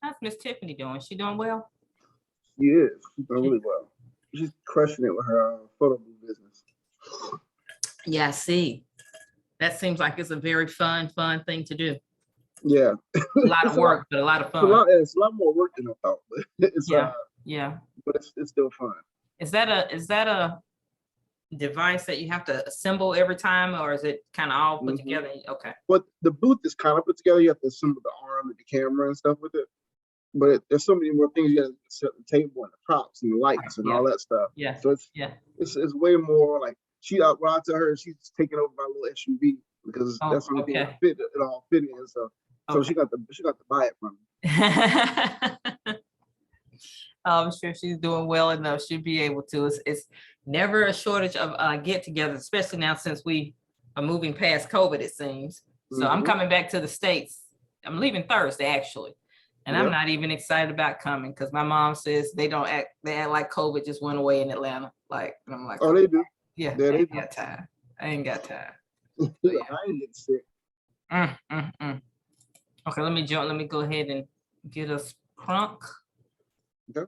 How's Miss Tiffany doing? She doing well? She is. She's doing really well. She's crushing it with her photo booth business. Yeah, I see. That seems like it's a very fun thing to do. Yeah. A lot of work, but a lot of fun. It's a lot more work than I thought, but it's yeah. But it's still fun. Is that a device that you have to assemble every time, or is it kind of all put together? Okay. Well, the booth is kind of put together. You have to assemble the arm and the camera and stuff with it. But there's so many more things. You have to set the table and the props and the lights and all that stuff. Yeah. So it's way more like when I tell her, she's taking over my little SUV because that's the only thing it all fit in. So she got to buy it from me. I'm sure she's doing well enough. She'll be able to. It's never a shortage of get-togethers, especially now since we are moving past COVID, it seems. So I'm coming back to the States. I'm leaving Thursday, actually. And I'm not even excited about coming because my mom says they act like COVID just went away in Atlanta. Like, and I'm like, oh, they do. Yeah, I ain't got time. I ain't got time. I ain't getting sick. Okay, let me go ahead and get us crunk. Okay.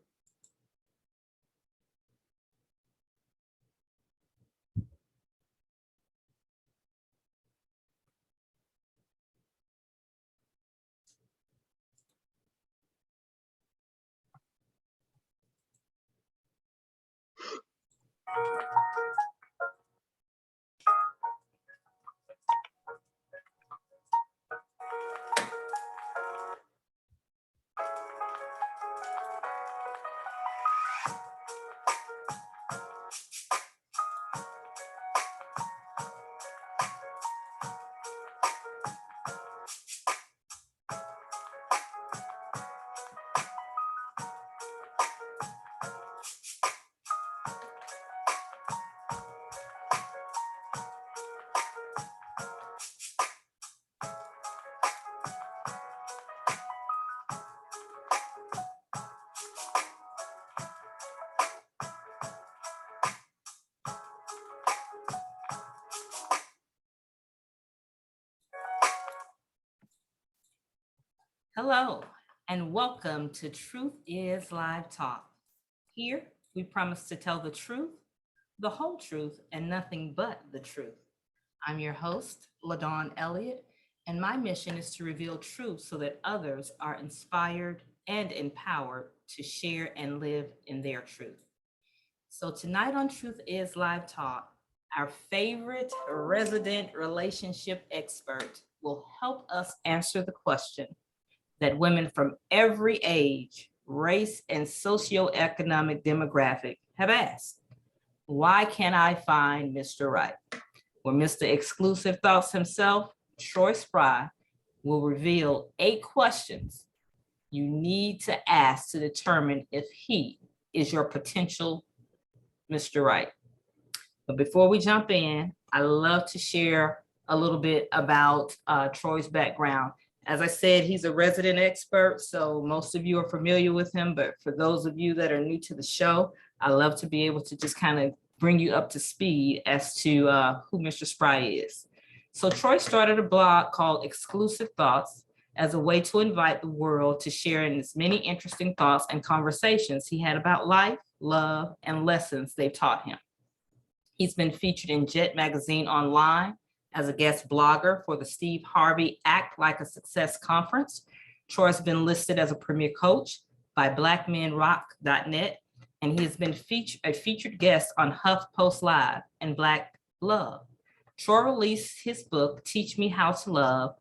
Hello, and welcome to Truth is Live Talk. Here, we promise to tell the truth, the whole truth, and nothing but the truth. I'm your host, Ladawn Elliott, and my mission is to reveal truth so that others are inspired and empowered to share and live in their truth. So tonight on Truth is Live Talk, our favorite resident relationship expert will help us answer the question that women from every age, race, and socioeconomic demographic have asked. Why can't I find Mr. Right? Where Mr. Exclusive Thoughts himself, Troy Spry, will reveal 8 questions you need to ask to determine if he is your potential Mr. Right. But before we jump in, I love to share a little bit about Troy's background. As I said, he's a resident expert, so most of you are familiar with him, but for those of you that are new to the show, I love to be able to just kind of bring you up to speed as to who Mr. Spry is. So Troy started a blog called Exclusive Thoughts as a way to invite the world to share in as many interesting thoughts and conversations he had about life, love, and lessons they've taught him. He's been featured in Jet Magazine Online as a guest blogger for the Steve Harvey Act Like a Success conference. Troy's been listed as a premier coach by blackmenrock.net, and he has been a featured guest on HuffPost Live and Black Love. Troy released his book, Teach Me How to Love,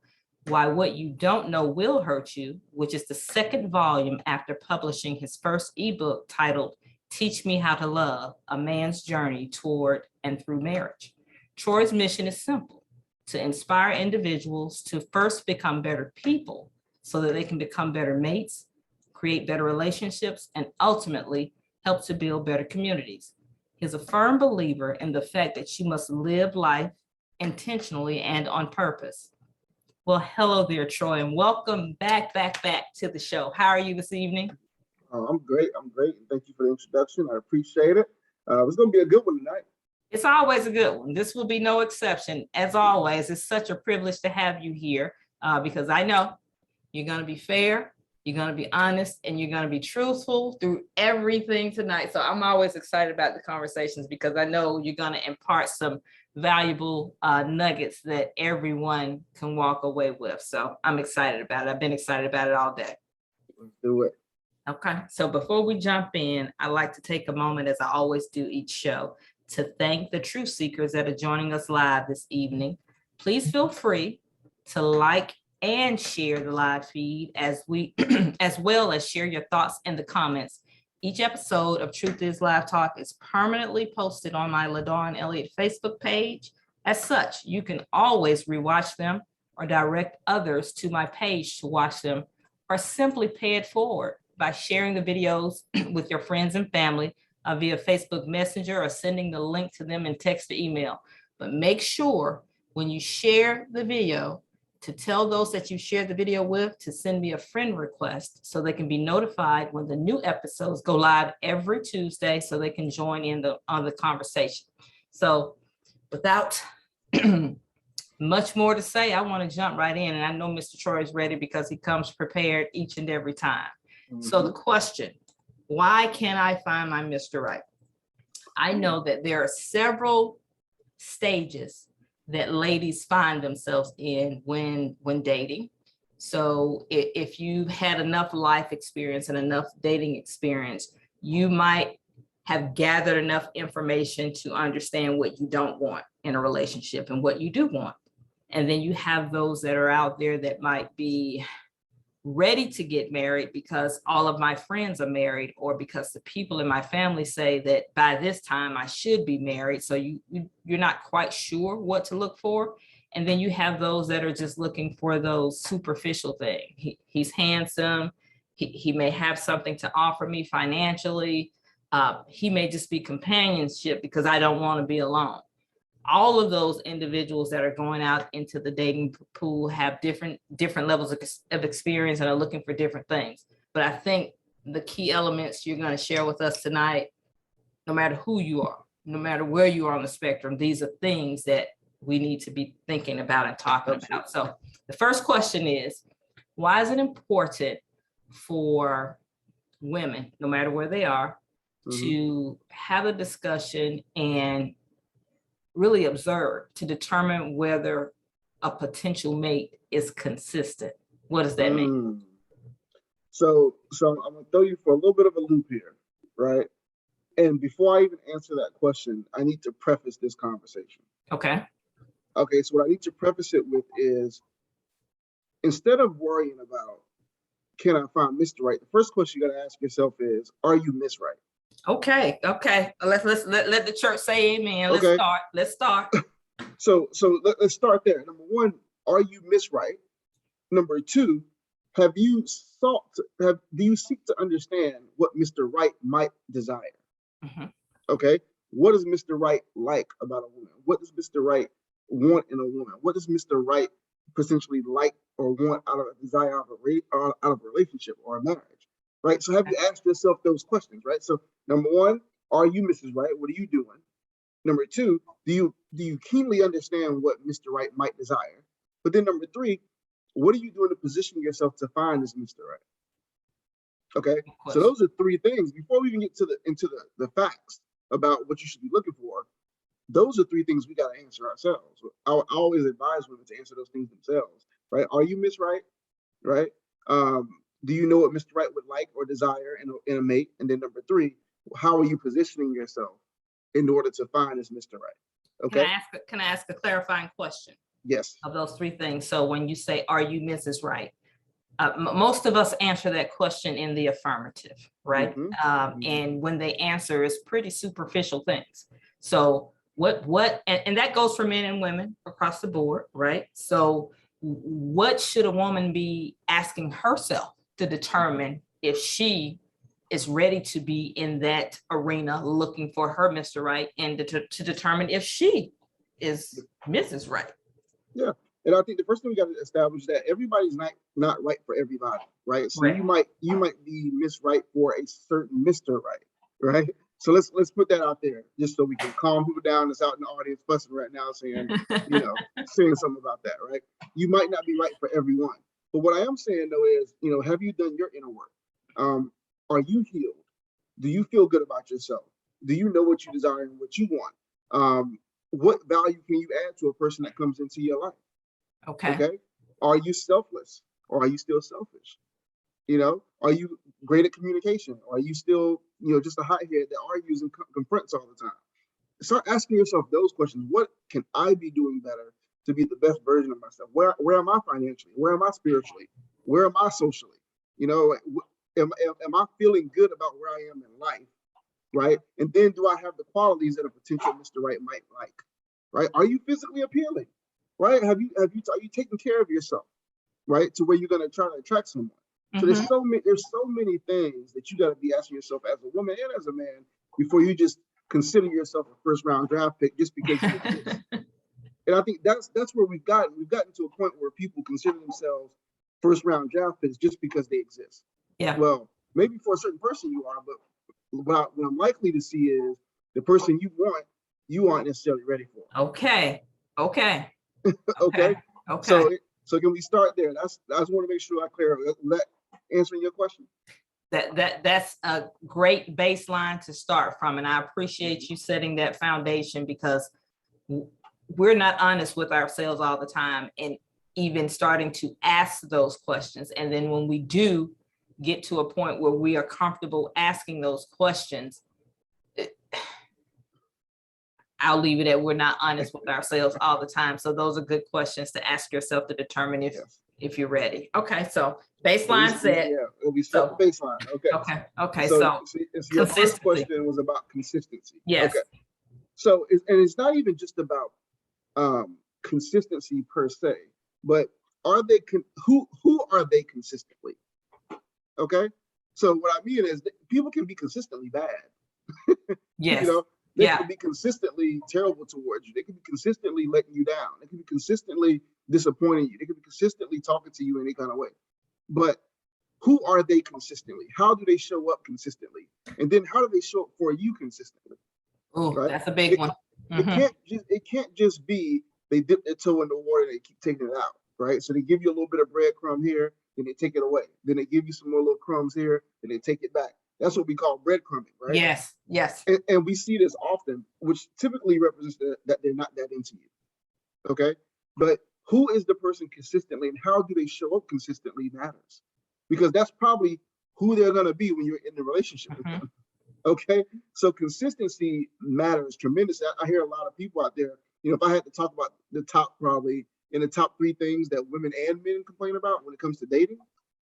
Why What You Don't Know Will Hurt You, which is the 2nd volume after publishing his first ebook titled Teach Me How to Love, A Man's Journey Toward and Through Marriage. Troy's mission is simple: to inspire individuals to first become better people so that they can become better mates, create better relationships, and ultimately help to build better communities. He's a firm believer in the fact that you must live life intentionally and on purpose. Well, hello there, Troy, and welcome back to the show. How are you this evening? I'm great. Thank you for the introduction. I appreciate it. It's going to be a good one tonight. It's always a good one. This will be no exception. As always, it's such a privilege to have you here because I know you're going to be fair, You're going to be honest, and you're going to be truthful through everything tonight. So I'm always excited about the conversations because I know you're going to impart some valuable nuggets that everyone can walk away with. So I'm excited about it. I've been excited about it all day. Let's do it. Okay. So before we jump in, I like to take a moment, as I always do each show, to thank the truth seekers that are joining us live this evening. Please feel free to like and share the live feed as well as share your thoughts in the comments. Each episode of Truth is Live Talk is permanently posted on my Ladawn Elliott Facebook page. As such, you can always rewatch them or direct others to my page to watch them, or simply pay it forward by sharing the videos with your friends and family via Facebook Messenger or sending the link to them in text or email. But make sure when you share the video to tell those that you share the video with to send me a friend request so they can be notified when the new episodes go live every Tuesday so they can join in on the conversation. So without much more to say, I want to jump right in. And I know Mr. Troy is ready because he comes prepared each and every time. Mm-hmm. So the question, why can't I find my Mr. Right? I know that there are several stages that ladies find themselves in when dating. So if you've had enough life experience and enough dating experience, you might have gathered enough information to understand what you don't want in a relationship and what you do want. And then you have those that are out there that might be ready to get married because all of my friends are married, or because the people in my family say that by this time I should be married. So you're not quite sure what to look for. And then you have those that are just looking for those superficial things. He's handsome. He may have something to offer me financially. He may just be companionship because I don't want to be alone. All of those individuals that are going out into the dating pool have different levels of experience and are looking for different things. But I think the key elements you're going to share with us tonight, no matter who you are, no matter where you are on the spectrum, these are things that we need to be thinking about and talking about. So the first question is, why is it important for women, no matter where they are, to have a discussion and really observe to determine whether a potential mate is consistent? What does that mean? So I'm gonna throw you for a little bit of a loop here, right? And before I even answer that question, I need to preface this conversation. Okay. So what I need to preface it with is, instead of worrying about can I find Mr. Right, the first question you got to ask yourself is, are you Miss Right? Okay. Let the church say amen. Let's start. So let's start there. Number one, are you Miss Right? Number two, do you seek to understand what Mr. Right might desire? Mm-hmm. Okay. What is Mr. Right like about a woman? What does Mr. Right want in a woman? What does Mr. Right potentially like or want out of a desire out of a relationship or a marriage? Right. So have you asked yourself those questions? Right. So number one, are you Mrs. Right? What are you doing? Number two, do you keenly understand what Mr. Right might desire? But then number three, what are you doing to position yourself to find this Mr. Right? Okay. So those are three things. Before we even get into the facts about what you should be looking for, those are three things we got to answer ourselves. I always advise women to answer those things themselves. Right. Are you Miss Right? Right. Do you know what Mr. Right would like or desire in a mate? And then number three, how are you positioning yourself in order to find this Mr. Right? Okay. Can I ask a clarifying question? Yes. Of those three things. So when you say, are you Mrs. Right? Most of us answer that question in the affirmative, right? Mm-hmm. And when they answer, it's pretty superficial things. So and that goes for men and women across the board, right? So what should a woman be asking herself to determine if she is ready to be in that arena looking for her Mr. Right, and to determine if she is Mrs. Right? Yeah. And I think the first thing we got to establish that everybody's not right for everybody, right? So right. you might be Miss Right for a certain Mr. Right, right? So let's put that out there just so we can calm people down that's out in the audience fussing right now saying, saying something about that, right? You might not be right for everyone. But what I am saying though is, have you done your inner work? Are you healed? Do you feel good about yourself? Do you know what you desire and what you want? What value can you add to a person that comes into your life? Okay. Are you selfless or are you still selfish? Are you great at communication? Or are you still, just a hothead that argues and confronts all the time? Start asking yourself those questions. What can I be doing better to be the best version of myself? Where am I financially? Where am I spiritually? Where am I socially? Am I feeling good about where I am in life? Right. And then do I have the qualities that a potential Mr. Right might like? Right. Are you physically appealing? Right. Are you taking care of yourself? Right. To where you're going to try to attract someone. So there's so many things that you got to be asking yourself as a woman and as a man before you just consider yourself a first round draft pick just because you exist. And I think that's where we've gotten to a point where people consider themselves first round draft picks just because they exist. Yeah. Well, maybe for a certain person you are, but what I'm likely to see is the person you aren't necessarily ready for. Okay. Okay. So can we start there? I just want to make sure I clear that answering your question. That's a great baseline to start from. And I appreciate you setting that foundation, because we're not honest with ourselves all the time, and even starting to ask those questions. And then when we do get to a point where we are comfortable asking those questions, I'll leave it at we're not honest with ourselves all the time. So those are good questions to ask yourself to determine if you're ready. Okay, so baseline set. Yeah, we start the baseline. Okay. So your first question was about consistency. Yes. Okay. So it's not even just about consistency per se, but are they who are they consistently? Okay. So what I mean is people can be consistently bad. Yes. They can be consistently terrible towards you. They can be consistently letting you down. They can be consistently disappointing you. They can be consistently talking to you in any kind of way. But who are they consistently? How do they show up consistently? And then how do they show up for you consistently? Oh, right? That's a big one. It can't just be they dip their toe in the water and they keep taking it out, right? So they give you a little bit of breadcrumb here, then they take it away. Then they give you some more little crumbs here, then they take it back. That's what we call breadcrumbing, right? Yes. And we see this often, which typically represents that they're not that into you. Okay. But who is the person consistently and how do they show up consistently matters. Because that's probably who they're going to be when you're in the relationship with them. Okay. So consistency matters tremendously. I hear a lot of people out there, if I had to talk about the top 3 things that women and men complain about when it comes to dating,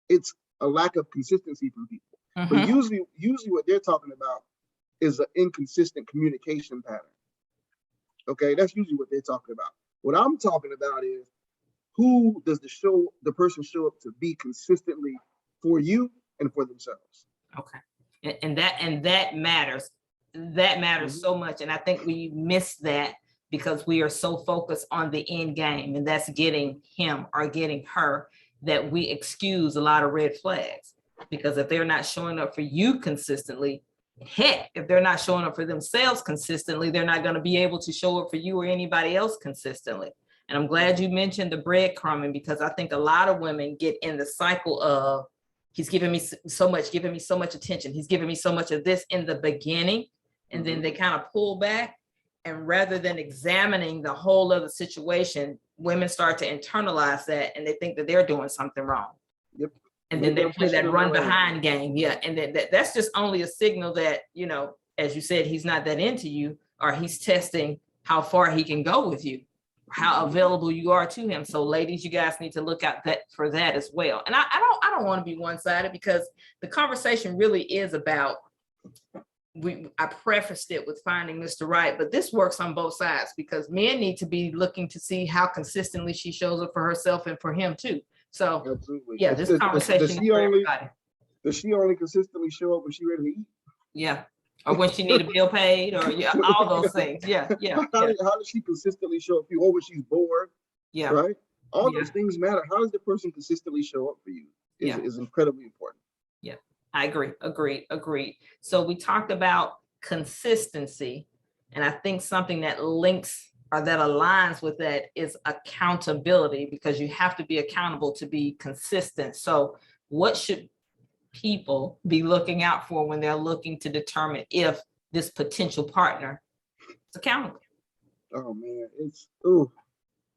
it's a lack of consistency from people. But usually what they're talking about is an inconsistent communication pattern. Okay, that's usually what they're talking about. What I'm talking about is who does the person show up to be consistently for you and for themselves. Okay, and that matters. That matters so much, and I think we miss that because we are so focused on the end game, and that's getting him or getting her, that we excuse a lot of red flags. Because if they're not showing up for you consistently, heck, if they're not showing up for themselves consistently, they're not going to be able to show up for you or anybody else consistently. And I'm glad you mentioned the breadcrumbing, because I think a lot of women get in the cycle of, he's giving me so much attention. He's giving me so much of this in the beginning. And then they kind of pull back. And rather than examining the whole of the situation, women start to internalize that and they think that they're doing something wrong. Yep. And then they play that run behind game. Yeah. And that's just only a signal that, as you said, he's not that into you, or he's testing how far he can go with you, how available you are to him. So ladies, you guys need to look out for that as well. And I don't want to be one-sided, because the conversation really is about, I prefaced it with finding Mr. Right, but this works on both sides, because men need to be looking to see how consistently she shows up for herself and for him too. So absolutely. Yeah, this conversation is for everybody. Does she only consistently show up when she's ready to eat? Yeah. Or when she need a bill paid, or all those things. Yeah. How does she consistently show up for you, or when she's bored? Yeah. Right? All those things matter. How does the person consistently show up for you is incredibly important. Yeah, I agree. Agreed. So we talked about consistency, and I think something that links or that aligns with that is accountability, because you have to be accountable to be consistent. So what should people be looking out for when they're looking to determine if this potential partner is accountable? Oh man, this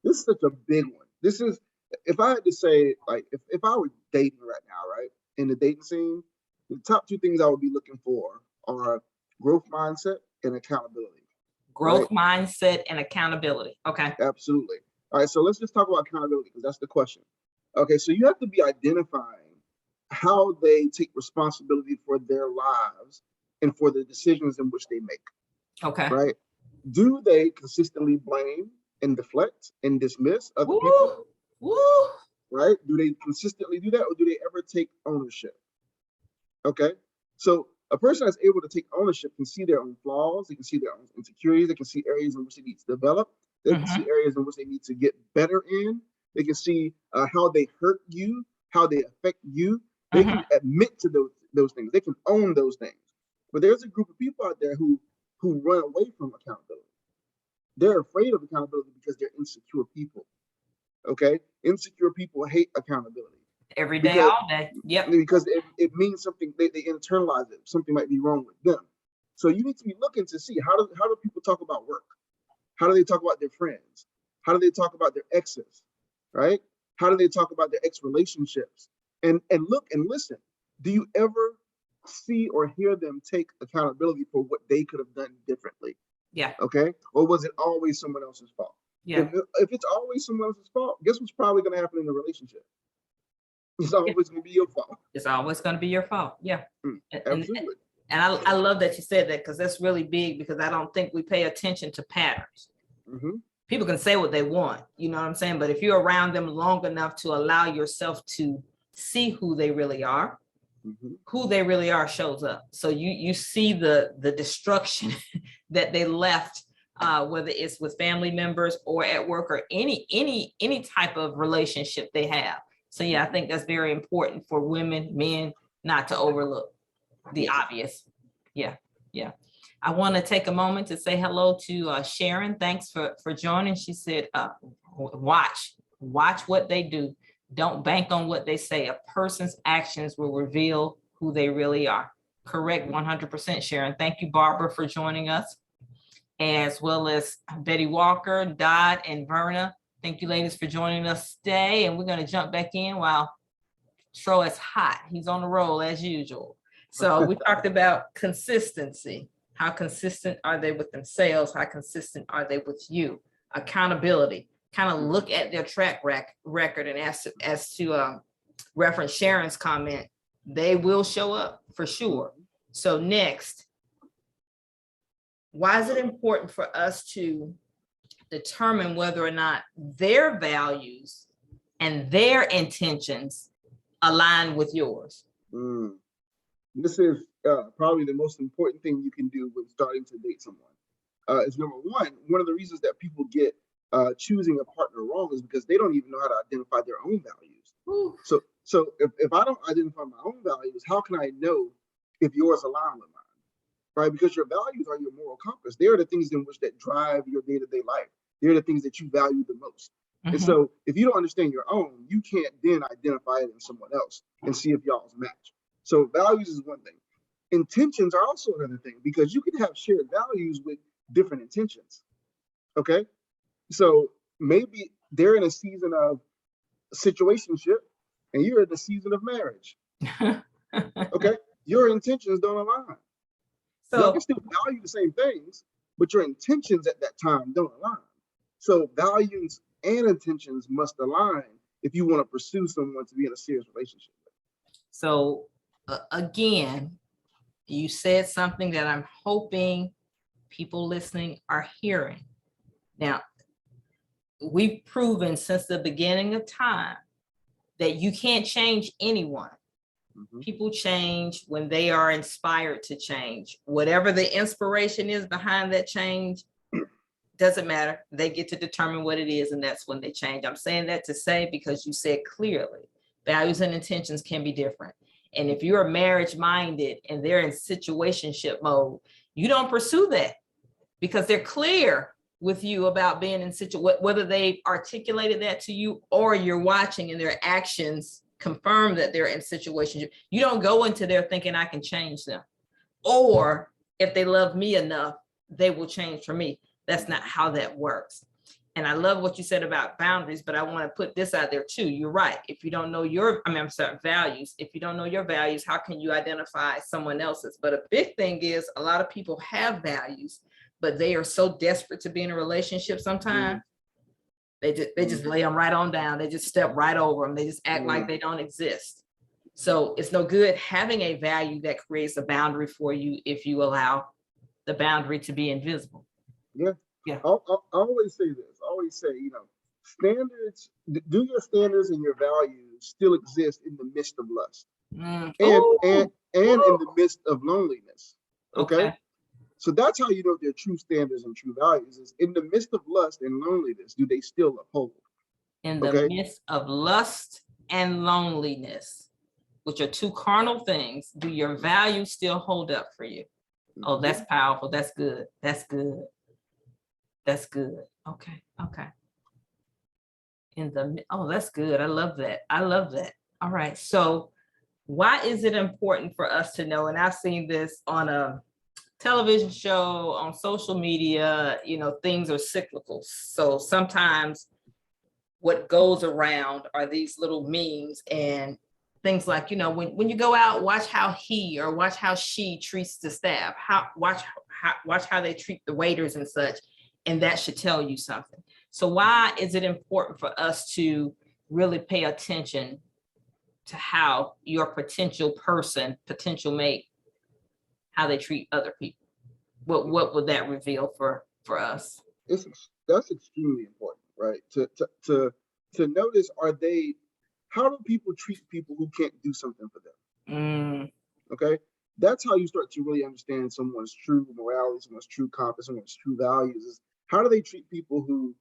is such a big one. This is, if I had to say, like, if I were dating right now, right, in the dating scene, the top two things I would be looking for are growth mindset and accountability. Growth mindset and accountability. Okay. Absolutely. All right, so let's just talk about accountability, because that's the question. Okay, so you have to be identifying how they take responsibility for their lives and for the decisions in which they make. Okay. Right? Do they consistently blame and deflect and dismiss other people? Right? Do they consistently do that, or do they ever take ownership? Okay, so a person that's able to take ownership can see their own flaws, they can see their own insecurities, they can see areas in which they need to develop, they can see areas in which they need to get better in, they can see how they hurt you, how they affect you. They can admit to those things, they can own those things. But there's a group of people out there who run away from accountability. They're afraid of accountability because they're insecure people. Okay, insecure people hate accountability. Every day, all day. Yep. Because it means something, they internalize it. Something might be wrong with them. So you need to be looking to see how do people talk about work? How do they talk about their friends? How do they talk about their exes? Right? How do they talk about their ex relationships? And look and listen. Do you ever see or hear them take accountability for what they could have done differently? Yeah. Okay. Or was it always someone else's fault? Yeah. If it's always someone else's fault, guess what's probably going to happen in the relationship? It's always going to be your fault. It's always going to be your fault. Yeah. Absolutely. And I love that you said that, because that's really big, because I don't think we pay attention to patterns. People can say what they want, you know what I'm saying? But if you're around them long enough to allow yourself to see who they really are, who they really are shows up. So you see the destruction that they left, whether it's with family members or at work or any type of relationship they have. So yeah, I think that's very important for women, men, not to overlook the obvious. Yeah. I want to take a moment to say hello to Sharon. Thanks for joining. She said, watch what they do. Don't bank on what they say. A person's actions will reveal who they really are. Correct, 100%, Sharon. Thank you, Barbara, for joining us, as well as Betty Walker, Dodd, and Verna. Thank you, ladies, for joining us today. And we're going to jump back in while Tro is hot. He's on the roll as usual. So we talked about consistency. How consistent are they with themselves? How consistent are they with you? Accountability. Kind of look at their track record, and as to reference Sharon's comment, they will show up for sure. So next, why is it important for us to determine whether or not their values and their intentions align with yours? This is probably the most important thing you can do with starting to date someone. Is number one of the reasons that people get choosing a partner wrong is because they don't even know how to identify their own values. So if I don't identify my own values, how can I know if yours align with mine? Right? Because your values are your moral compass. They are the things in which that drive your day-to-day life. They're the things that you value the most. And so if you don't understand your own, you can't then identify it in someone else and see if y'all's match. So values is one thing. Intentions are also another thing, because you can have shared values with different intentions. Okay. So maybe they're in a season of situationship and you're in the season of marriage. Okay. Your intentions don't align. So you can still value the same things, but your intentions at that time don't align. So values and intentions must align if you want to pursue someone to be in a serious relationship. So again, you said something that I'm hoping people listening are hearing. Now, we've proven since the beginning of time that you can't change anyone. People change when they are inspired to change. Whatever the inspiration is behind that change, doesn't matter. They get to determine what it is, and that's when they change. I'm saying that to say, because you said clearly, values and intentions can be different. And if you're marriage minded and they're in situationship mode, you don't pursue that because they're clear with you about being in whether they articulated that to you or you're watching and their actions confirm that they're in situations. You don't go into there thinking I can change them, or if they love me enough, they will change for me. That's not how that works. And I love what you said about boundaries, but I want to put this out there too. You're right. If you don't know values, if you don't know your values, how can you identify someone else's? But a big thing is a lot of people have values, but they are so desperate to be in a relationship sometimes. They just lay them right on down. They just step right over them. They just act like they don't exist. So it's no good having a value that creates a boundary for you if you allow the boundary to be invisible. Yeah. I always say this. I always say, standards, do your standards and your values still exist in the midst of lust and in the midst of loneliness. Okay. So that's how you know their true standards and true values is in the midst of lust and loneliness, do they still uphold? In the midst of lust and loneliness, which are two carnal things, do your values still hold up for you? Oh, that's powerful. That's good. That's good. That's good. Okay. That's good. I love that. All right. So why is it important for us to know? And I've seen this on a television show, on social media, things are cyclical. So sometimes what goes around are these little memes and things like, when you go out, watch how he or watch how she treats the staff, watch how they treat the waiters and such. And that should tell you something. So why is it important for us to really pay attention to how your potential mate, how they treat other people? What would that reveal for us? That's extremely important, right? To notice, how do people treat people who can't do something for them? Okay. That's how you start to really understand someone's true morality, someone's true compass, someone's true values. Is how do they treat people who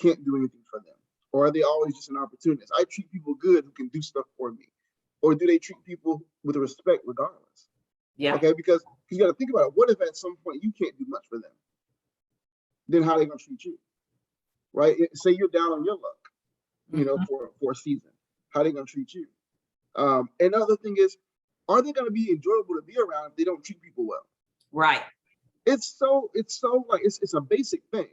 can't do anything for them? Or are they always just an opportunist? I treat people good who can do stuff for me. Or do they treat people with respect regardless? Yeah. Okay, because you got to think about it. What if at some point you can't do much for them? Then how are they going to treat you? Right? Say you're down on your luck, for a season. How are they going to treat you? Another thing is, are they going to be enjoyable to be around if they don't treat people well? Right. It's so like it's a basic thing,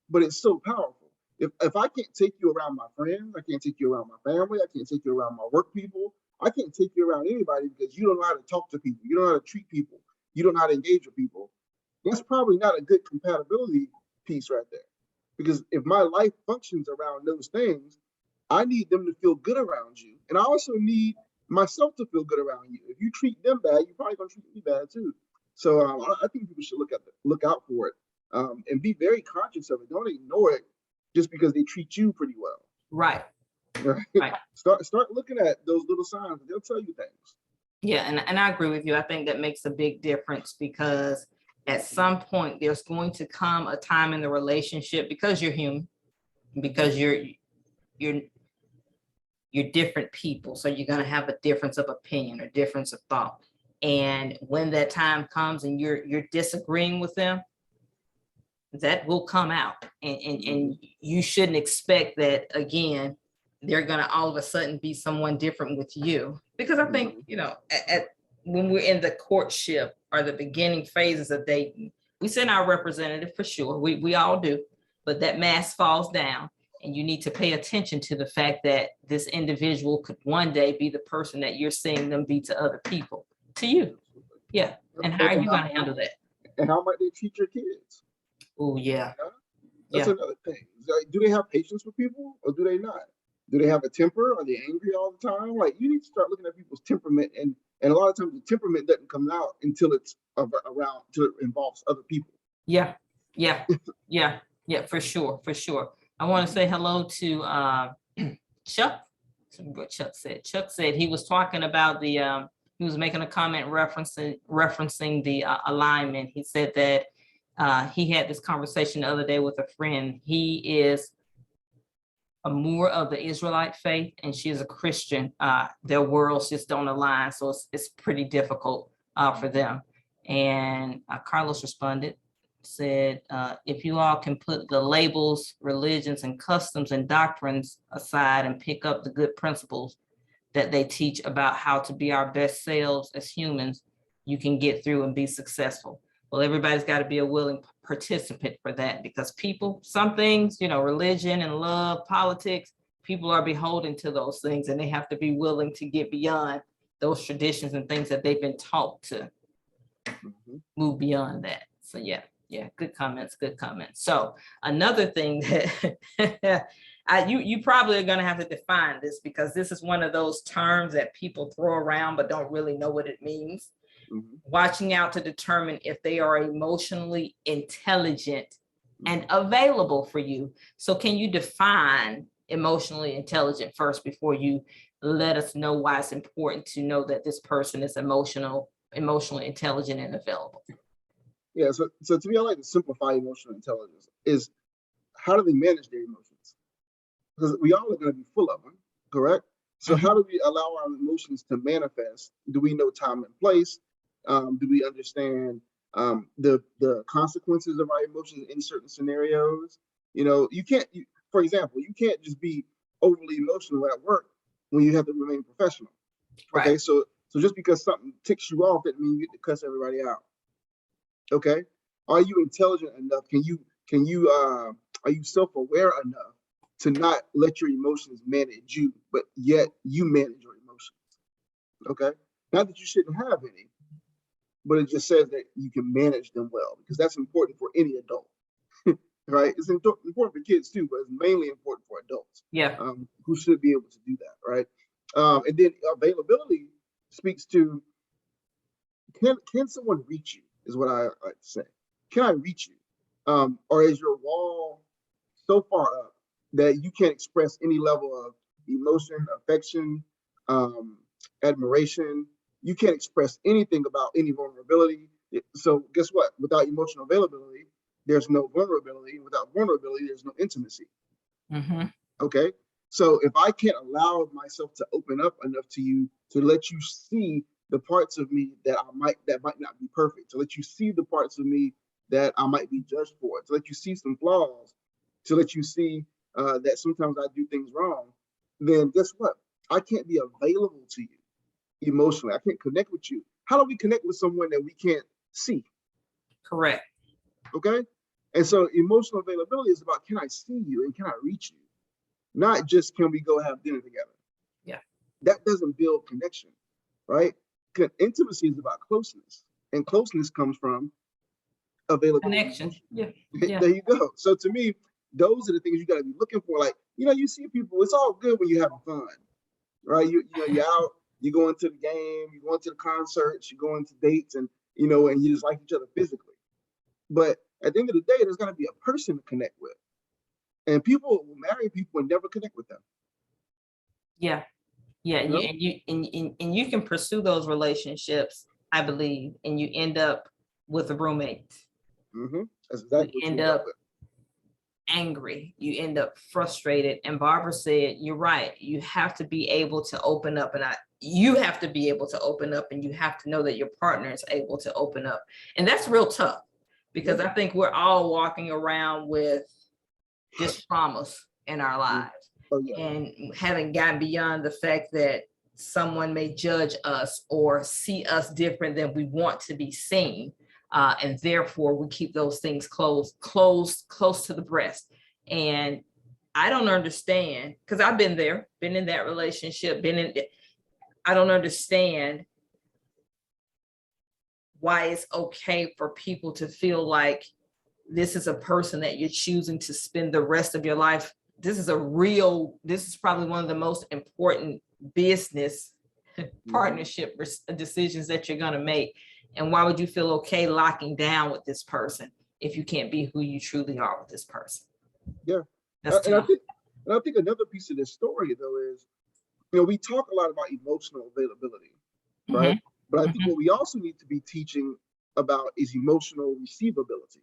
but it's so powerful. If I can't take you around my friends, I can't take you around my family, I can't take you around my work people, I can't take you around anybody because you don't know how to talk to people, you don't know how to treat people, you don't know how to engage with people. That's probably not a good compatibility piece right there. Because if my life functions around those things, I need them to feel good around you. And I also need myself to feel good around you. If you treat them bad, you're probably going to treat me bad too. So I think people should look out for it and be very conscious of it. Don't ignore it just because they treat you pretty well. Right. Start looking at those little signs. They'll tell you things. Yeah, and I agree with you. I think that makes a big difference because at some point there's going to come a time in the relationship, because you're human, because you're different people. So you're going to have a difference of opinion or difference of thought. And when that time comes and you're disagreeing with them, that will come out. And you shouldn't expect that, again, they're going to all of a sudden be someone different with you. Because I think, when we're in the courtship or the beginning phases of dating, we send our representative for sure. We all do. But that mask falls down. And you need to pay attention to the fact that this individual could one day be the person that you're seeing them be to other people, to you. Yeah. And how are you going to handle that? And how might they treat your kids? Oh, yeah. That's another thing. Do they have patience with people or do they not? Do they have a temper? Are they angry all the time? Like, you need to start looking at people's temperament. And a lot of times the temperament doesn't come out until it's around, until it involves other people. Yeah, for sure. I want to say hello to Chuck. What Chuck said. Chuck said he was talking about he was making a comment referencing the alignment. He said that he had this conversation the other day with a friend. He is a Moor of the Israelite faith, and she is a Christian. Their worlds just don't align, so it's pretty difficult for them. And Carlos responded said, if you all can put the labels, religions, and customs and doctrines aside and pick up the good principles that they teach about how to be our best selves as humans, you can get through and be successful. Well, everybody's got to be a willing participant for that, because people, some things, religion and love, politics, people are beholden to those things, and they have to be willing to get beyond those traditions and things that they've been taught to move beyond that. So yeah, good comments. So another thing that you probably are going to have to define this, because this is one of those terms that people throw around but don't really know what it means. Watching out to determine if they are emotionally intelligent and available for you. So can you define emotionally intelligent first before you let us know why it's important to know that this person is emotionally intelligent and available? Yeah, so to me, I like to simplify emotional intelligence is how do they manage their emotions? Because we all are going to be full of them, correct? So how do we allow our emotions to manifest? Do we know time and place? Do we understand the consequences of our emotions in certain scenarios? You can't, for example, you can't just be overly emotional at work when you have to remain professional. Right. Okay, so just because something ticks you off, that means you get to cuss everybody out. Okay, are you intelligent enough? Are you self-aware enough to not let your emotions manage you, but yet you manage your emotions? Okay, not that you shouldn't have any, but it just says that you can manage them well, because that's important for any adult, right? It's important for kids too, but it's mainly important for adults. Yeah. Who should be able to do that, right? And then availability speaks to, can someone reach you, is what I like to say. Can I reach you? Or is your wall so far up that you can't express any level of emotion, affection, admiration? You can't express anything about any vulnerability. So guess what? Without emotional availability, there's no vulnerability. Without vulnerability, there's no intimacy. Okay. So if I can't allow myself to open up enough to you, to let you see the parts of me that might not be perfect, to let you see the parts of me that I might be judged for, to let you see some flaws, to let you see that sometimes I do things wrong, then guess what? I can't be available to you emotionally. I can't connect with you. How do we connect with someone that we can't see? Correct. Okay. And so emotional availability is about, can I see you and can I reach you? Not just, can we go have dinner together? Yeah. That doesn't build connection, right? Intimacy is about closeness, and closeness comes from availability. Connection. Yeah. There you go. So to me, those are the things you got to be looking for. Like, you see people, it's all good when you're having fun, right? You're out, you're going to the game, you're going to the concerts, you're going to dates, and and you just like each other physically. But at the end of the day, there's got to be a person to connect with, and people will marry people and never connect with them. Yeah. And you can pursue those relationships, I believe, and you end up with a roommate. That's exactly you end up angry, you end up frustrated. And Barbara said, you're right, you have to be able to open up, and you have to be able to open up, and you have to know that your partner is able to open up. And that's real tough, because I think we're all walking around with this promise in our lives. And haven't gotten beyond the fact that someone may judge us or see us different than we want to be seen. And therefore we keep those things close to the breast. And I don't understand, because I've been there, been in that relationship, I don't understand why it's okay for people to feel like this is a person that you're choosing to spend the rest of your life. This is probably one of the most important business partnership decisions that you're going to make. And why would you feel okay locking down with this person if you can't be who you truly are with this person? Yeah. And I think another piece of this story, though, is, we talk a lot about emotional availability, right? But I think what we also need to be teaching about is emotional receivability.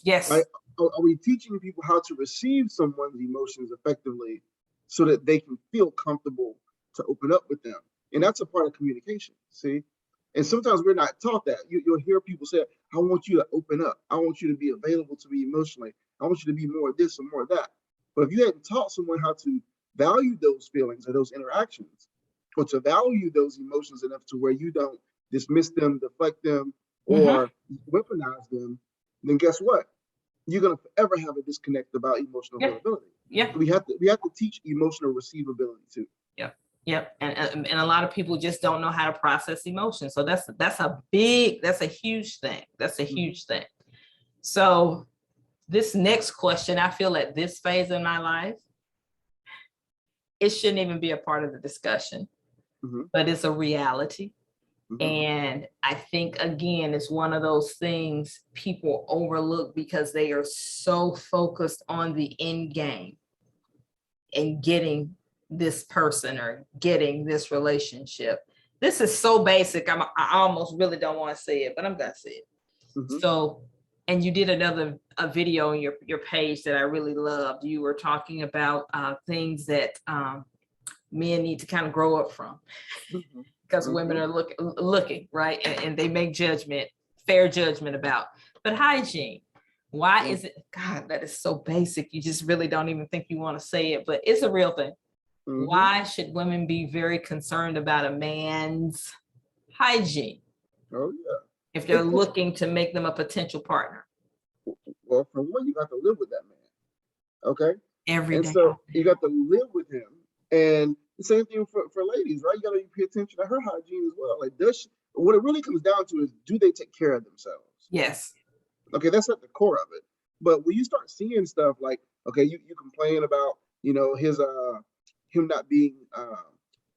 Yes. Right? Are we teaching people how to receive someone's emotions effectively so that they can feel comfortable to open up with them? And that's a part of communication, see? And sometimes we're not taught that. You'll hear people say, I want you to open up. I want you to be available to me emotionally. I want you to be more of this and more of that. But if you hadn't taught someone how to value those feelings or those interactions, or to value those emotions enough to where you don't dismiss them, deflect them, or weaponize them, then guess what? You're gonna forever have a disconnect about emotional availability. Yeah. We have to teach emotional receivability too. Yep. And a lot of people just don't know how to process emotions. So that's a huge thing. That's a huge thing. So this next question, I feel at this phase in my life, it shouldn't even be a part of the discussion, but it's a reality. And I think, again, it's one of those things people overlook because they are so focused on the end game and getting this person or getting this relationship. This is so basic. I almost really don't want to say it, but I'm going to say it. So, and you did a video on your page that I really loved. You were talking about things that men need to kind of grow up from. Because women are looking, right? And they make fair judgment about. But hygiene, why is it, God, that is so basic. You just really don't even think you want to say it, but it's a real thing. Why should women be very concerned about a man's hygiene? Oh, yeah. If they're looking to make them a potential partner? Well, for one, you got to live with that man. Okay. Every day. So you got to live with him. And the same thing for ladies, right? You got to pay attention to her hygiene as well. Like, what it really comes down to is, do they take care of themselves? Yes. Okay, that's at the core of it. But when you start seeing stuff like, okay, you complain about, his him not being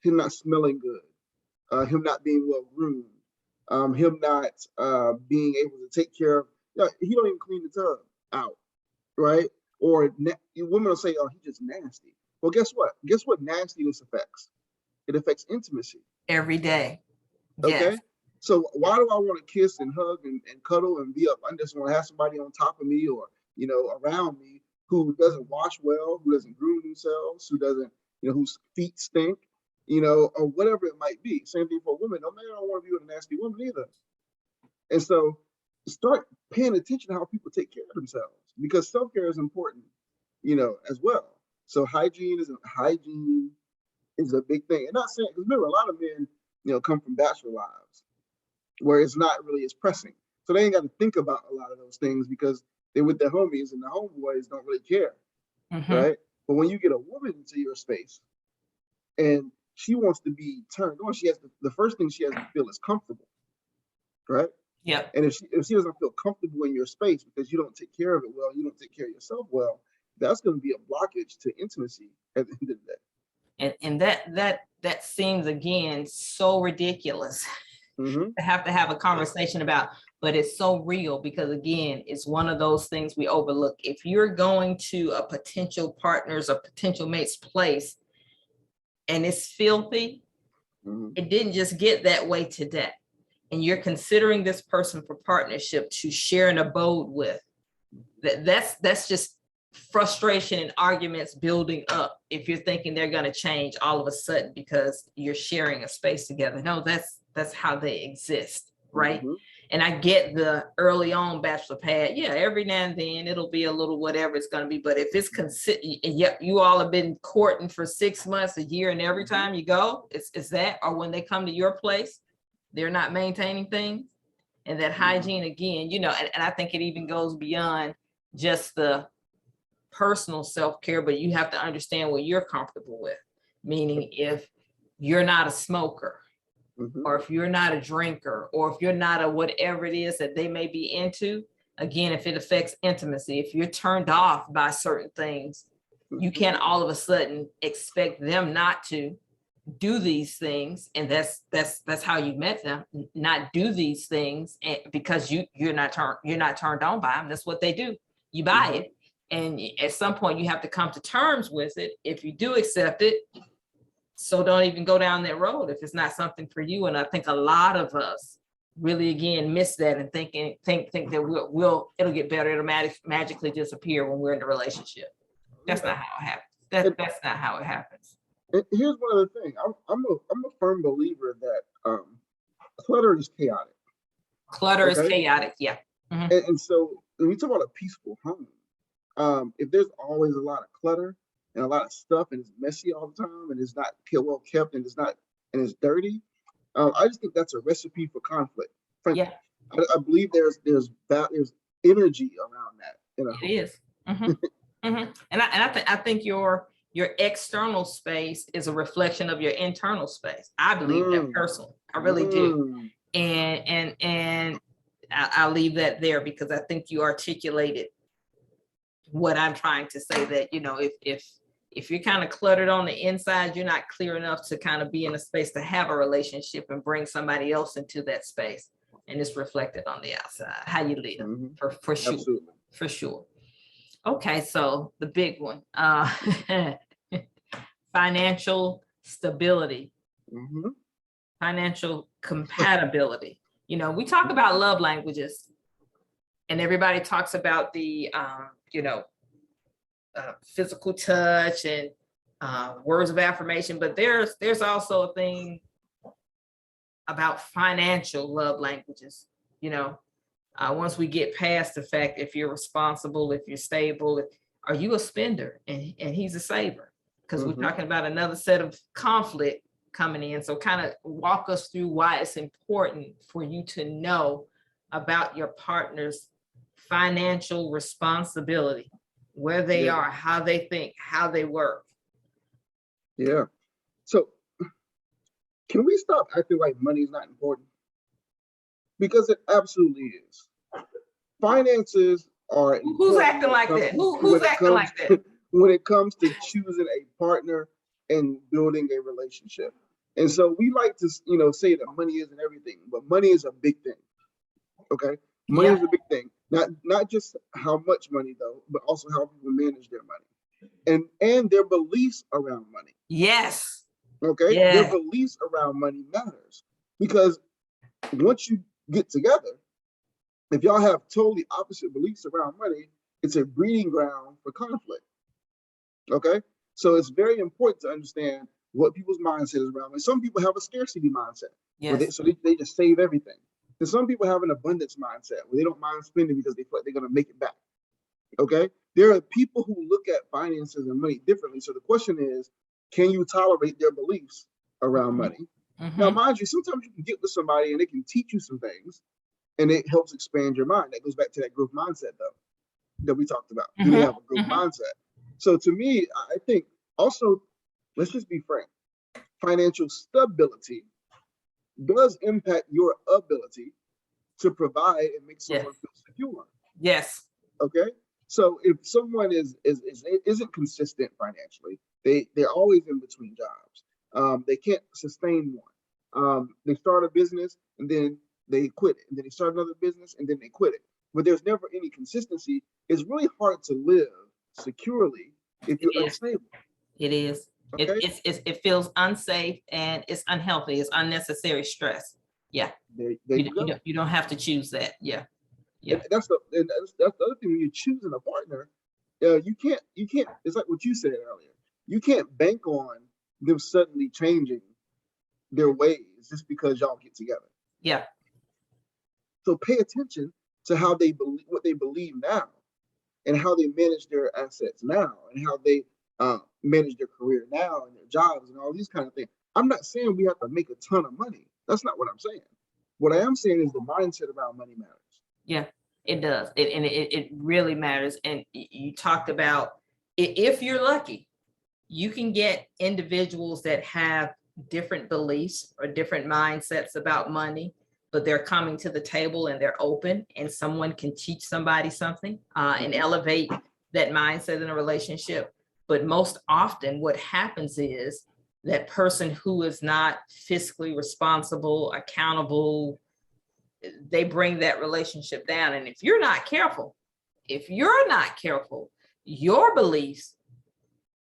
him not smelling good, him not being well groomed, him not being able to take care of, he don't even clean the tub out, right? Or women will say, oh, he's just nasty. Well, guess what? Guess what nastiness affects? It affects intimacy. Every day. Okay. Yes. So why do I want to kiss and hug and cuddle and be up? I just want to have somebody on top of me or, around me who doesn't wash well, who doesn't groom themselves, who doesn't, whose feet stink, or whatever it might be. Same thing for women. No man don't want to be with a nasty woman either. And so start paying attention to how people take care of themselves, because self-care is important, as well. So hygiene is a big thing. And not saying, because remember, a lot of men, come from bachelor lives where it's not really as pressing. So they ain't got to think about a lot of those things because they're with their homies and the homeboys don't really care, right? But when you get a woman into your space and she wants to be turned on, the first thing she has to feel is comfortable, right? Yeah. And if she doesn't feel comfortable in your space because you don't take care of it well, you don't take care of yourself well, that's going to be a blockage to intimacy at the end of the day. And that seems, again, so ridiculous to have a conversation about, but it's so real because, again, it's one of those things we overlook. If you're going to a potential partner's or potential mate's place and it's filthy, it didn't just get that way today. And you're considering this person for partnership to share an abode with, that's just frustration and arguments building up if you're thinking they're going to change all of a sudden because you're sharing a space together. No, that's how they exist, right? And I get the early on bachelor pad. Yeah, every now and then it'll be a little whatever it's going to be. But if it's you all have been courting for 6 months, a year, and every time you go, it's that, or when they come to your place, they're not maintaining things. And that hygiene, again, and I think it even goes beyond just the personal self-care, but you have to understand what you're comfortable with. Meaning, if you're not a smoker, or if you're not a drinker, or if you're not a whatever it is that they may be into, again, if it affects intimacy, if you're turned off by certain things, you can't all of a sudden expect them not to do these things, and that's how you met them, not do these things, and because you're not turned on by them. That's what they do. You buy it, and at some point you have to come to terms with it if you do accept it. So don't even go down that road if it's not something for you. And I think a lot of us really, again, miss that and think that it'll get better, it'll magically disappear when we're in a relationship. That's not how it happens. That's not how it happens. Here's one other thing. I'm a firm believer that clutter is chaotic. Clutter is Okay? chaotic. Yeah. Mhm. And so when we talk about a peaceful home, if there's always a lot of clutter and a lot of stuff and it's messy all the time and it's not well kept and it's dirty, I just think that's a recipe for conflict. Frankly, Yeah, I believe there's energy around that in a it home. is. Mhm. Mhm. And I think your external space is a reflection of your internal space. I believe that personally. I really do. And I'll leave that there because I think you articulated what I'm trying to say, that, you know, if you're kind of cluttered on the inside, you're not clear enough to kind of be in a space to have a relationship and bring somebody else into that space. And it's reflected on the outside, how you live, for sure. Absolutely. For sure. Okay, so the big one, financial stability, financial compatibility. You know, we talk about love languages and everybody talks about the, physical touch and words of affirmation, but there's also a thing about financial love languages. You know, once we get past the fact, if you're responsible, if you're stable, are you a spender and he's a saver? Because we're talking about another set of conflict coming in. So kind of walk us through why it's important for you to know about your partner's financial responsibility, where they are, how they think, how they work. Yeah. So can we stop acting like money is not important? Because it absolutely is. Finances are Who's acting like that? Who's acting like that? When it comes to choosing a partner and building a relationship. And so we like to, say that money isn't everything, but money is a big thing. Okay? Money is a big thing. Not just how much money though, but also how people manage their money and their beliefs around money. Yes. Okay? Yeah. Their beliefs around money matters because once you get together, if y'all have totally opposite beliefs around money, it's a breeding ground for conflict. Okay? So it's very important to understand what people's mindset is around money. Some people have a scarcity mindset. Yes. So they just save everything. And some people have an abundance mindset where they don't mind spending because they feel like they're going to make it back. Okay? There are people who look at finances and money differently. So the question is, can you tolerate their beliefs around money? Now, mind you, sometimes you can get with somebody and they can teach you some things and it helps expand your mind. That goes back to that growth mindset, though, that we talked about. Do they have a growth mindset? So to me, I think also, let's just be frank, financial stability does impact your ability to provide and make someone feel secure. Yes. Okay. So if someone isn't consistent financially, they're always in between jobs. They can't sustain one. They start a business and then they quit it, and then they start another business and then they quit it. But there's never any consistency. It's really hard to live securely if you're unstable. It is. Okay? It feels unsafe and it's unhealthy. It's unnecessary stress. Yeah. There you go. You don't have to choose that. Yeah. Yeah. And that's the other thing when you're choosing a partner. You can't. It's like what you said earlier. You can't bank on them suddenly changing their ways just because y'all get together. Yeah. So pay attention to how they believe, what they believe now, and how they manage their assets now, and how they manage their career now and their jobs and all these kind of things. I'm not saying we have to make a ton of money. That's not what I'm saying. What I am saying is the mindset around money matters. Yeah, it does. It really matters. And you talked about, if you're lucky, you can get individuals that have different beliefs or different mindsets about money, but they're coming to the table and they're open, and someone can teach somebody something and elevate that mindset in a relationship. But most often what happens is that person who is not fiscally responsible, accountable, they bring that relationship down. And if you're not careful, your beliefs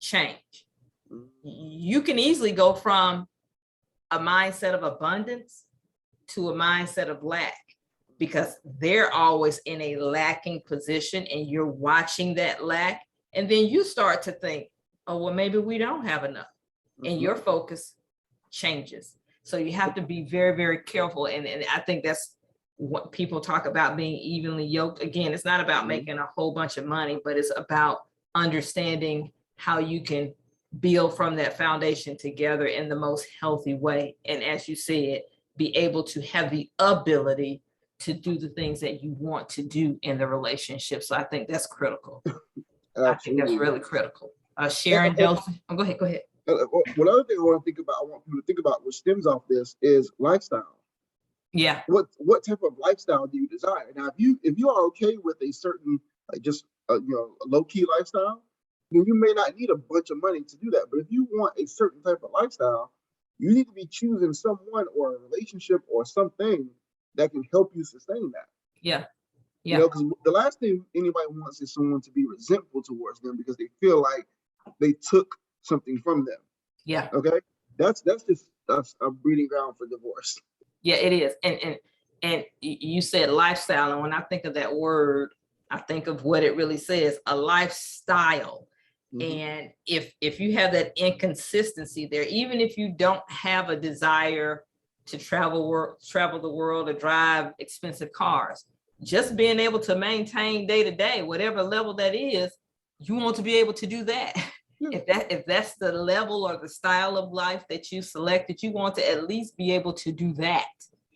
change. You can easily go from a mindset of abundance to a mindset of lack, because they're always in a lacking position and you're watching that lack. And then you start to think, oh, well, maybe we don't have enough. And your focus changes. So you have to be very, very careful. And I think that's what people talk about, being evenly yoked. Again, it's not about making a whole bunch of money, but it's about understanding how you can build from that foundation together in the most healthy way. And as you said, be able to have the ability to do the things that you want to do in the relationship. So I think that's critical. Absolutely. I think that's really critical. Sharon Delsey. Oh, go ahead. One other thing I want people to think about, which stems off this, is lifestyle. Yeah. What type of lifestyle do you desire? Now, if you are okay with a certain, like, just a low key lifestyle, then you may not need a bunch of money to do that. But if you want a certain type of lifestyle, you need to be choosing someone or a relationship or something that can help you sustain that. Yeah. Because the last thing anybody wants is someone to be resentful towards them because they feel like they took something from them. Yeah. Okay. That's a breeding ground for divorce. Yeah, it is. And you said lifestyle. And when I think of that word, I think of what it really says, a lifestyle. And if you have that inconsistency there, even if you don't have a desire to travel the world or drive expensive cars, just being able to maintain day to day, whatever level that is, you want to be able to do that. If that's the level or the style of life that you selected, you want to at least be able to do that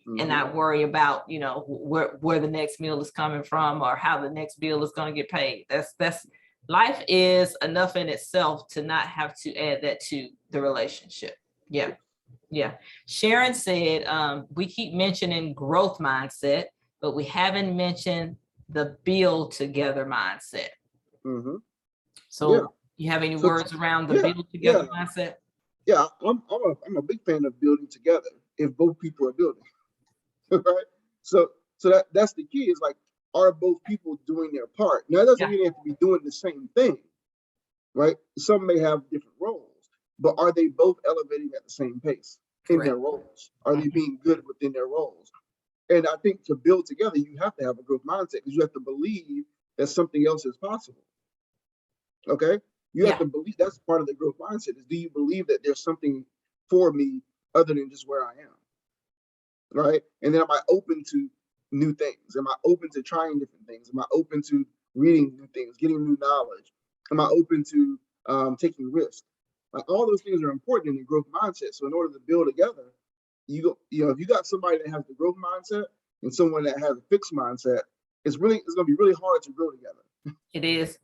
and not worry about, where the next meal is coming from or how the next bill is going to get paid. That's life is enough in itself to not have to add that to the relationship. Yeah. Sharon said, we keep mentioning growth mindset, but we haven't mentioned the build together mindset. So you have any words around the build together mindset? Yeah, I'm a big fan of building together if both people are building. Right? So that's the key, is like, are both people doing their part? Now, that doesn't mean they have to be doing the same thing, right? Some may have different roles, but are they both elevating at the same pace in their roles? Are they being good within their roles? And I think to build together, you have to have a growth mindset, because you have to believe that something else is possible. Okay? You have to believe. That's part of the growth mindset, is, do you believe that there's something for me other than just where I am? Right? And then am I open to new things? Am I open to trying different things? Am I open to reading new things, getting new knowledge? Am I open to taking risks? Like, all those things are important in the growth mindset. So in order to build together, if you got somebody that has the growth mindset and someone that has a fixed mindset, it's going to be really hard to grow together. It is.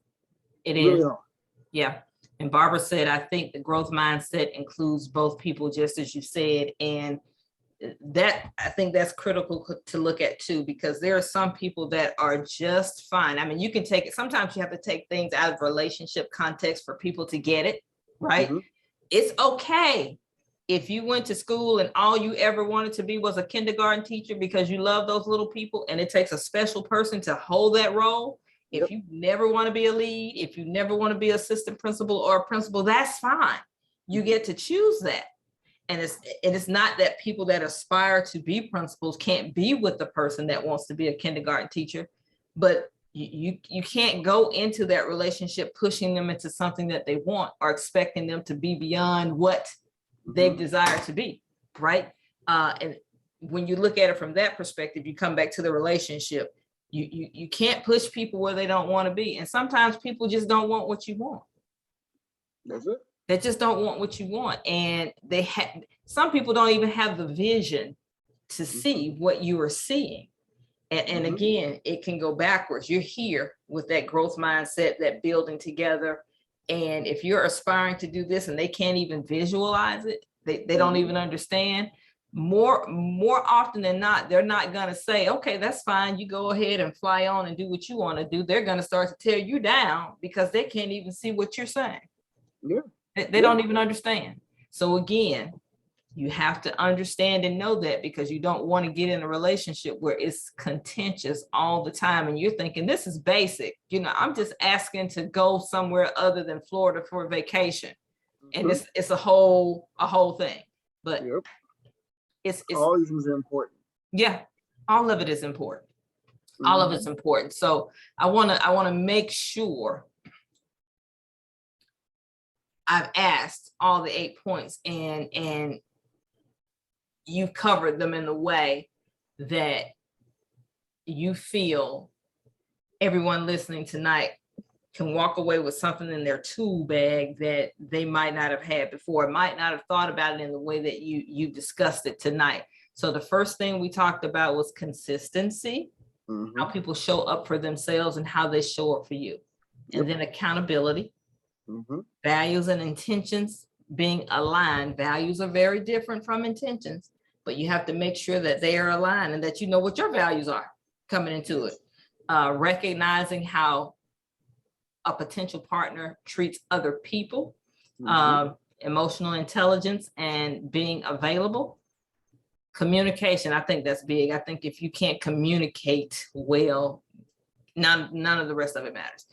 Really hard. Yeah. And Barbara said, I think the growth mindset includes both people, just as you said. And that, I think that's critical to look at too, because there are some people that are just fine. I mean, you can take it. Sometimes you have to take things out of relationship context for people to get it, right? It's okay if you went to school and all you ever wanted to be was a kindergarten teacher because you love those little people, and it takes a special person to hold that role. If you never want to be a lead, if you never want to be assistant principal or a principal, that's fine. You get to choose that. And it's not that people that aspire to be principals can't be with the person that wants to be a kindergarten teacher, but you can't go into that relationship pushing them into something that they want or expecting them to be beyond what they desire to be, right? And when you look at it from that perspective, you come back to the relationship. You can't push people where they don't want to be. And sometimes people just don't want what you want. That's it. They just don't want what you want. And some people don't even have the vision to see what you are seeing. And again, it can go backwards. You're here with that growth mindset, that building together. And if you're aspiring to do this and they can't even visualize it, they don't even understand, more often than not, they're not going to say, okay, that's fine, you go ahead and fly on and do what you want to do. They're going to start to tear you down because they can't even see what you're saying. They don't even understand. So again, you have to understand and know that, because you don't want to get in a relationship where it's contentious all the time and you're thinking, this is basic, I'm just asking to go somewhere other than Florida for a vacation. And it's a whole thing. But it's all of them is important. Yeah, all of it is important. All of it's important. So I want to make sure I've asked all the 8 points, and you covered them in the way that you feel everyone listening tonight can walk away with something in their tool bag that they might not have had before, might not have thought about it in the way that you discussed it tonight. So the first thing we talked about was consistency, how people show up for themselves and how they show up for you. And then accountability, values and intentions being aligned. Values are very different from intentions, but you have to make sure that they are aligned and that you know what your values are coming into it. Recognizing how a potential partner treats other people, emotional intelligence and being available. Communication, I think that's big. I think if you can't communicate well, none of the rest of it matters.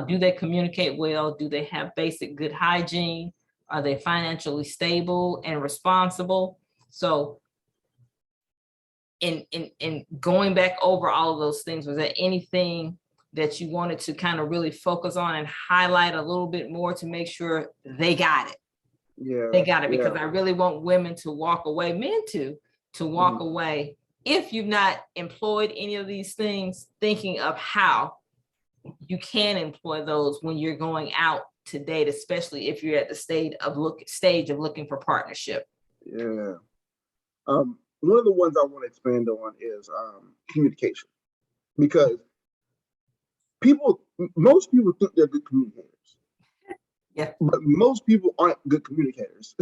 Do they communicate well? Do they have basic good hygiene? Are they financially stable and responsible? So in going back over all of those things, was there anything that you wanted to kind of really focus on and highlight a little bit more to make sure they got it? Yeah, they got it, because I really want women to walk away, men to walk away, if you've not employed any of these things, thinking of how you can employ those when you're going out to date, especially if you're at the stage of looking for partnership. Yeah. One of the ones I want to expand on is communication, because most people think they're good communicators. Yeah. But most people aren't good communicators.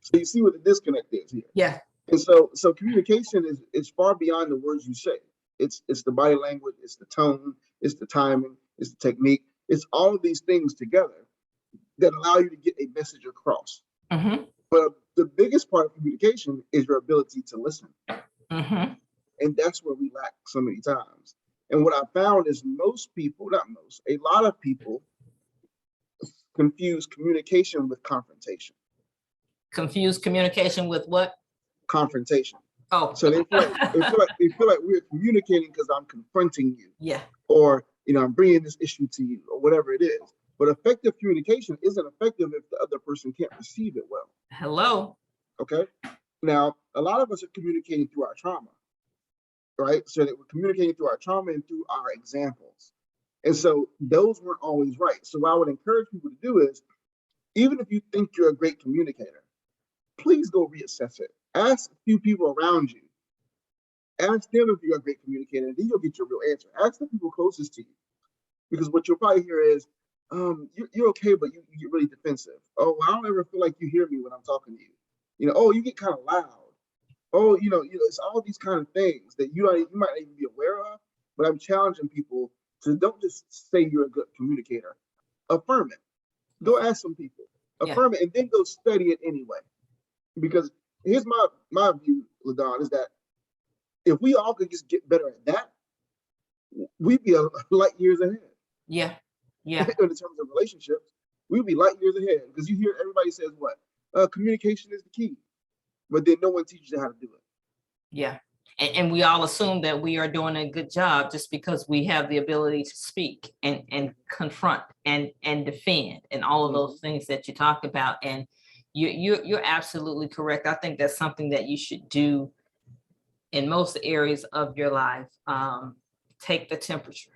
So you see what the disconnect is here. Yeah. And so communication is far beyond the words you say. It's the body language, it's the tone, it's the timing, it's the technique. It's all of these things together that allow you to get a message across. But the biggest part of communication is your ability to listen. And that's where we lack so many times. And what I found is a lot of people confuse communication with confrontation. Confuse communication with what? Confrontation. Oh. So they feel like we're communicating because I'm confronting you. Yeah. Or, I'm bringing this issue to you, or whatever it is. But effective communication isn't effective if the other person can't receive it well. Hello. Okay. Now, a lot of us are communicating through our trauma, right? So that we're communicating through our trauma and through our examples. And so those weren't always right. So what I would encourage people to do is, even if you think you're a great communicator, please go reassess it. Ask a few people around you. Ask them if you're a great communicator, and then you'll get your real answer. Ask the people closest to you. Because what you'll probably hear is, you're okay, but you get really defensive. Oh, I don't ever feel like you hear me when I'm talking to you. Oh, you get kind of loud. Oh, it's all these kind of things that you might not even be aware of. But I'm challenging people to don't just say you're a good communicator. Affirm it. Go ask some people. Affirm it, and then go study it anyway. Because here's my view, Ladawn, is that if we all could just get better at that, we'd be light years ahead. Yeah. In terms of relationships, we'd be light years ahead, because you hear everybody says what? Communication is the key, but then no one teaches you how to do it. Yeah. And we all assume that we are doing a good job just because we have the ability to speak and confront and defend and all of those things that you talked about. And you're absolutely correct. I think that's something that you should do in most areas of your life. Take the temperature,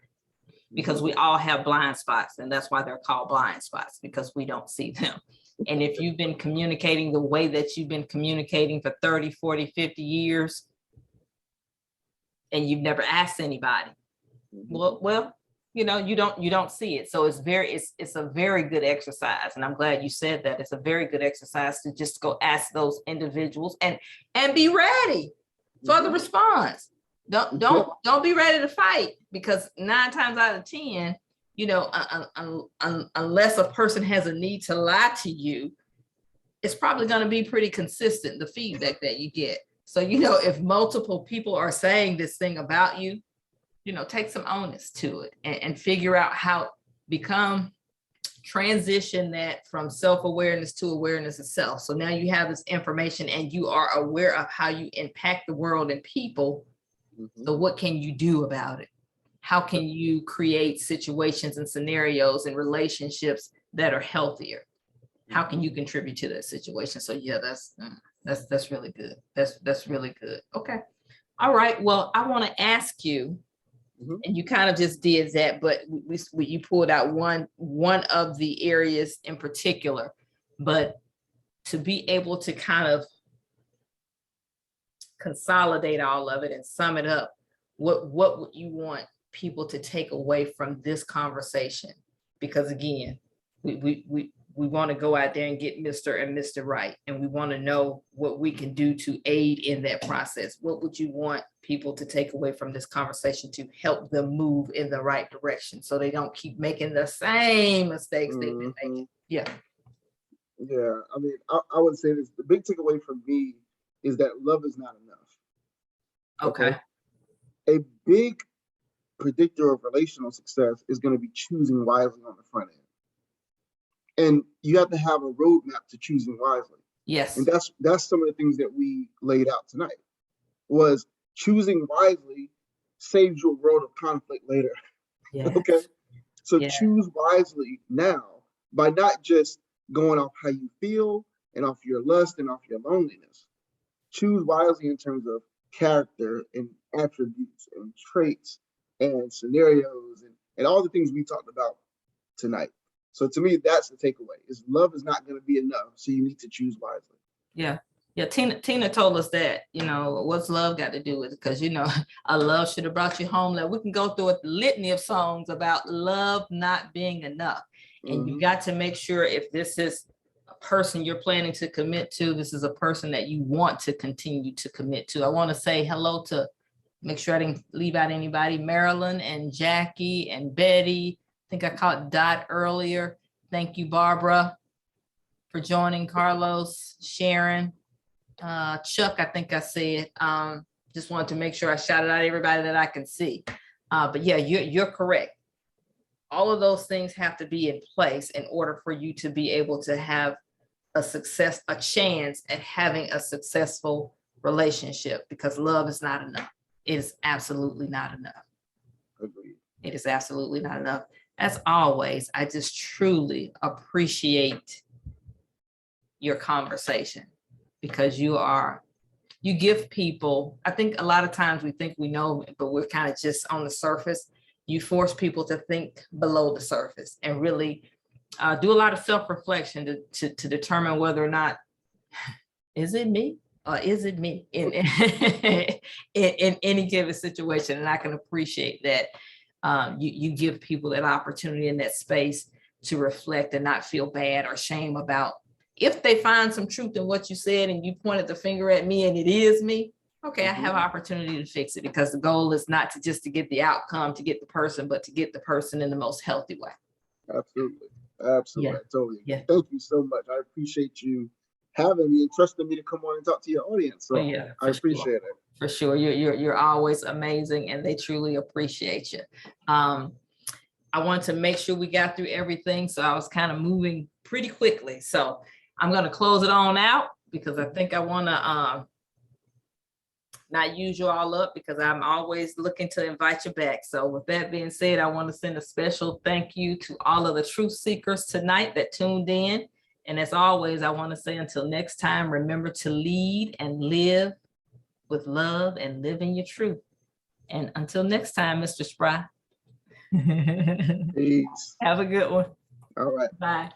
because we all have blind spots, and that's why they're called blind spots, because we don't see them. And if you've been communicating the way that you've been communicating for 30, 40, 50 years, and you've never asked anybody, well, you don't see it. So it's a very good exercise. And I'm glad you said that. It's a very good exercise to just go ask those individuals and be ready for the response. Don't be ready to fight, because 9 times out of 10, unless a person has a need to lie to you, it's probably going to be pretty consistent, the feedback that you get. So, if multiple people are saying this thing about you, take some onus to it and figure out how transition that from self-awareness to awareness of self. So now you have this information and you are aware of how you impact the world and people. So what can you do about it? How can you create situations and scenarios and relationships that are healthier? how can you contribute to that situation? So yeah, that's really good. That's really good. Okay. All right. Well, I want to ask you, and you kind of just did that, but you pulled out one of the areas in particular, but to be able to kind of consolidate all of it and sum it up, what would you want people to take away from this conversation? Because again, we want to go out there and get Mr. and Mr. Right, and we want to know what we can do to aid in that process. What would you want people to take away from this conversation to help them move in the right direction so they don't keep making the same mistakes they've been making? Yeah. Yeah, I mean, I would say this, the big takeaway for me is that love is not enough. Okay. A big predictor of relational success is going to be choosing wisely on the front end. And you have to have a roadmap to choosing wisely. Yes. And that's some of the things that we laid out tonight, was choosing wisely saves you a world of conflict later. Yes. Okay. So choose wisely now by not just going off how you feel and off your lust and off your loneliness. Choose wisely in terms of character and attributes and traits and scenarios and all the things we talked about tonight. So to me, that's the takeaway, is love is not going to be enough. So you need to choose wisely. Yeah. Yeah. Tina told us that, what's love got to do with it? Because, a love should have brought you home. Like, we can go through a litany of songs about love not being enough. And you got to make sure, if this is a person you're planning to commit to, this is a person that you want to continue to commit to. I want to say hello to, make sure I didn't leave out anybody, Marilyn and Jackie and Betty. I think I caught Dot earlier. Thank you, Barbara, for joining. Carlos, Sharon, Chuck, I think I said. Just wanted to make sure I shouted out everybody that I can see. But yeah, you're correct. All of those things have to be in place in order for you to be able to have a chance at having a successful relationship, because love is not enough. It is absolutely not enough. Agreed. It is absolutely not enough. As always, I just truly appreciate your conversation, because you give people, I think a lot of times we think we know, but we're kind of just on the surface. You force people to think below the surface and really do a lot of self-reflection to determine whether or not, is it me? Or is it me in any given situation? And I can appreciate that you give people that opportunity in that space to reflect and not feel bad or shame about, if they find some truth in what you said and you pointed the finger at me and it is me, okay, I have opportunity to fix it, because the goal is not to just to get the outcome, to get the person, but to get the person in the most healthy way. Absolutely. Absolutely. Yeah. Totally. Yeah. Thank you so much. I appreciate you having me and trusting me to come on and talk to your audience. So I appreciate it. For sure. You're always amazing, and they truly appreciate you. I want to make sure we got through everything, so I was kind of moving pretty quickly. So I'm going to close it on out, because I think I want to not use you all up, because I'm always looking to invite you back. So with that being said, I want to send a special thank you to all of the truth seekers tonight that tuned in. And as always, I want to say, until next time, remember to lead and live with love and live in your truth. And until next time, Mr. Spry. Peace. Have a good one. All right. Bye.